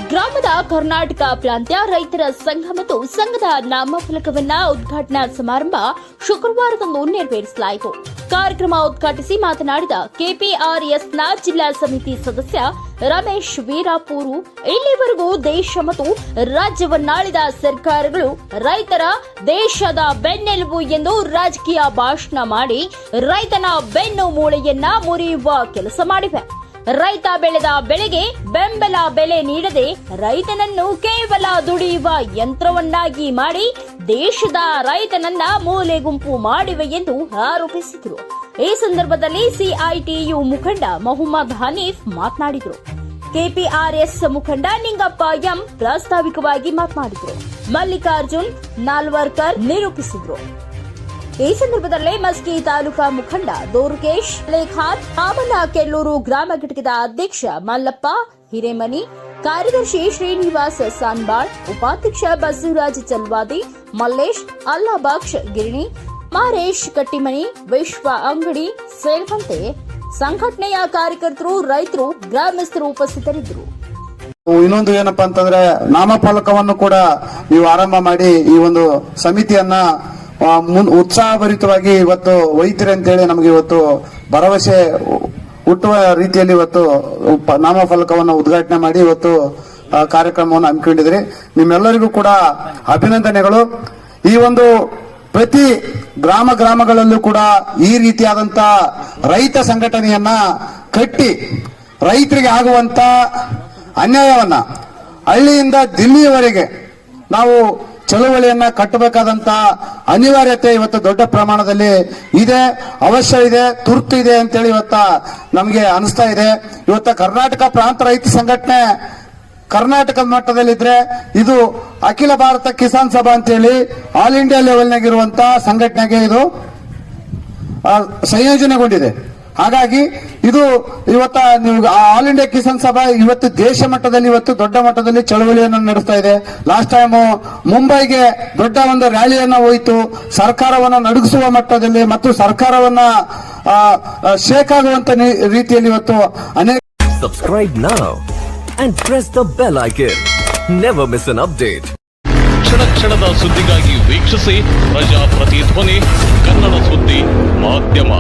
ಗ್ರಾಮದ ಕರ್ನಾಟಕ ಪ್ರಾಂತ್ಯ ರೈತರ ಸಂಘ ಮತ್ತು ಸಂಘದ ನಾಮಫಲಕವನ್ನ ಉದ್ಘಾಟನಾ ಸಮಾರಂಭ ಶುಕ್ರವಾರದಂದು ನೆರವೇರಿಸಲಾಯಿತು. ಕಾರ್ಯಕ್ರಮ ಉದ್ಘಾಟಿಸಿ ಮಾತನಾಡಿದ ಕೆಪಿಆರ್ಎಸ್ನ ಜಿಲ್ಲಾ ಸಮಿತಿ ಸದಸ್ಯ ರಮೇಶ್ ವೀರಾಪೂರು, ಇಲ್ಲಿವರೆಗೂ ದೇಶ ಮತ್ತು ರಾಜ್ಯವನ್ನಾಳಿದ ಸರ್ಕಾರಗಳು ರೈತರ ದೇಶದ ಬೆನ್ನೆಲುಬು ಎಂದು ರಾಜಕೀಯ ಭಾಷಣ ಮಾಡಿ ರೈತನ ಬೆನ್ನು ಮೂಳೆಯನ್ನ ಮುರಿಯುವ ಕೆಲಸ ಮಾಡಿವೆ. ರೈತ ಬೆಳೆದ ಬೆಳೆಗೆ ಬೆಂಬಲ ಬೆಲೆ ನೀಡದೆ ರೈತನನ್ನು ಕೇವಲ ದುಡಿಯುವ ಯಂತ್ರವನ್ನಾಗಿ ಮಾಡಿ ದೇಶದ ರೈತನನ್ನ ಮೂಲೆ ಗುಂಪು ಮಾಡಿವೆ ಎಂದು ಆರೋಪಿಸಿದರು. ಈ ಸಂದರ್ಭದಲ್ಲಿ ಸಿಐಟಿಯು ಮುಖಂಡ ಮೊಹಮ್ಮದ್ ಹನೀಫ್ ಮಾತನಾಡಿದರು. ಕೆಪಿಆರ್ಎಸ್ ಮುಖಂಡ ನಿಂಗಪ್ಪ ಎಂ ಪ್ರಾಸ್ತಾವಿಕವಾಗಿ ಮಾತನಾಡಿದರು. ಮಲ್ಲಿಕಾರ್ಜುನ್ ನಾಲ್ವರ್ಕರ್ ನಿರೂಪಿಸಿದರು. ಈ ಸಂದರ್ಭದಲ್ಲಿ ಮಸ್ಕಿ ತಾಲೂಕಾ ಮುಖಂಡ ದೋರ್ಗೇಶ್ ಲೇಖಾನ್, ಕಾಮನ ಕೆಲ್ಲೂರು ಗ್ರಾಮ ಘಟಕದ ಅಧ್ಯಕ್ಷ ಮಲ್ಲಪ್ಪ ಹಿರೇಮನಿ, ಕಾರ್ಯದರ್ಶಿ ಶ್ರೀನಿವಾಸ್ ಸಾನ್ಬಾಳ್, ಉಪಾಧ್ಯಕ್ಷ ಬಸವರಾಜ್ ಚಲ್ವಾದಿ, ಮಲ್ಲೇಶ್ ಅಲ್ಲಾಬಾಕ್ಷ್ ಗಿರಣಿ, ಮಾರೇಶ್ ಕಟ್ಟಿಮನಿ, ವಿಶ್ವ ಅಂಗಡಿ ಸೇರಿದಂತೆ ಸಂಘಟನೆಯ ಕಾರ್ಯಕರ್ತರು, ರೈತರು, ಗ್ರಾಮಸ್ಥರು ಉಪಸ್ಥಿತರಿದ್ದರು. ಇನ್ನೊಂದು ಏನಪ್ಪಾ ಅಂತಂದ್ರೆ, ನಾಮಫಲಕವನ್ನು ಕೂಡ ನೀವು ಆರಂಭ ಮಾಡಿ ಈ ಒಂದು ಸಮಿತಿಯನ್ನ ಉತ್ಸಾಹಭರಿತವಾಗಿ ಇವತ್ತು ಒಯ್ತೀರಿ ಅಂತೇಳಿ ನಮಗೆ ಇವತ್ತು ಭರವಸೆ ಹುಟ್ಟುವ ರೀತಿಯಲ್ಲಿ ಇವತ್ತು ನಾಮಫಲಕವನ್ನು ಉದ್ಘಾಟನೆ ಮಾಡಿ ಇವತ್ತು ಕಾರ್ಯಕ್ರಮವನ್ನು ಹಮ್ಮಿಕೊಂಡಿದ್ರಿ. ನಿಮ್ಮೆಲ್ಲರಿಗೂ ಕೂಡ ಅಭಿನಂದನೆಗಳು. ಈ ಒಂದು ಪ್ರತಿ ಗ್ರಾಮಗಳಲ್ಲೂ ಕೂಡ ಈ ರೀತಿಯಾದಂತ ರೈತ ಸಂಘಟನೆಯನ್ನ ಕಟ್ಟಿ ರೈತರಿಗೆ ಆಗುವಂತ ಅನ್ಯಾಯವನ್ನ ಹಳ್ಳಿಯಿಂದ ದಿಲ್ಲಿಯವರೆಗೆ ನಾವು ಚಳುವಳಿಯನ್ನ ಕಟ್ಟಬೇಕಾದಂತ ಅನಿವಾರ್ಯತೆ ಇವತ್ತು ದೊಡ್ಡ ಪ್ರಮಾಣದಲ್ಲಿ ಇದೆ, ಅವಶ್ಯ ಇದೆ, ತುರ್ತು ಇದೆ ಅಂತೇಳಿ ಇವತ್ತ ನಮಗೆ ಅನಿಸ್ತಾ ಇದೆ. ಇವತ್ತ ಕರ್ನಾಟಕ ಪ್ರಾಂತ ರೈತ ಸಂಘಟನೆ ಕರ್ನಾಟಕದ ಮಟ್ಟದಲ್ಲಿದ್ರೆ ಇದು ಅಖಿಲ ಭಾರತ ಕಿಸಾನ್ ಸಭಾ ಅಂತೇಳಿ ಆಲ್ ಇಂಡಿಯಾ ಲೆವೆಲ್ನಾಗಿರುವಂತ ಸಂಘಟನೆಗೆ ಇದು ಸಂಯೋಜನೆಗೊಂಡಿದೆ. ಹಾಗಾಗಿ ಇದು ಇವತ್ತ ನೀವು ಆಲ್ ಇಂಡಿಯಾ ಕಿಸಾನ್ ಸಭಾ ಇವತ್ತು ದೇಶ ಮಟ್ಟದಲ್ಲಿ ಇವತ್ತು ದೊಡ್ಡ ಮಟ್ಟದಲ್ಲಿ ಚಳವಳಿಯನ್ನು ನಡೆಸ್ತಾ ಇದೆ. ಲಾಸ್ಟ್ ಟೈಮ್ ಮುಂಬೈಗೆ ದೊಡ್ಡ ಒಂದು ರ್ಯಾಲಿಯನ್ನ ಹೋಯಿತು. ಸರ್ಕಾರವನ್ನ ನಡುಗಿಸುವ ಮಟ್ಟದಲ್ಲಿ ಮತ್ತು ಸರ್ಕಾರವನ್ನ ಶೇಕ್ ಆಗುವಂತ ರೀತಿಯಲ್ಲಿ ಇವತ್ತು ಅನೇಕ. Subscribe now and press the bell icon. Never miss an update. ಕ್ಷಣದ ಸುದ್ದಿಗಾಗಿ ವೀಕ್ಷಿಸಿ ಪ್ರಜಾಪ್ರತಿಧ್ವನಿ ಕನ್ನಡ ಸುದ್ದಿ ಮಾಧ್ಯಮ.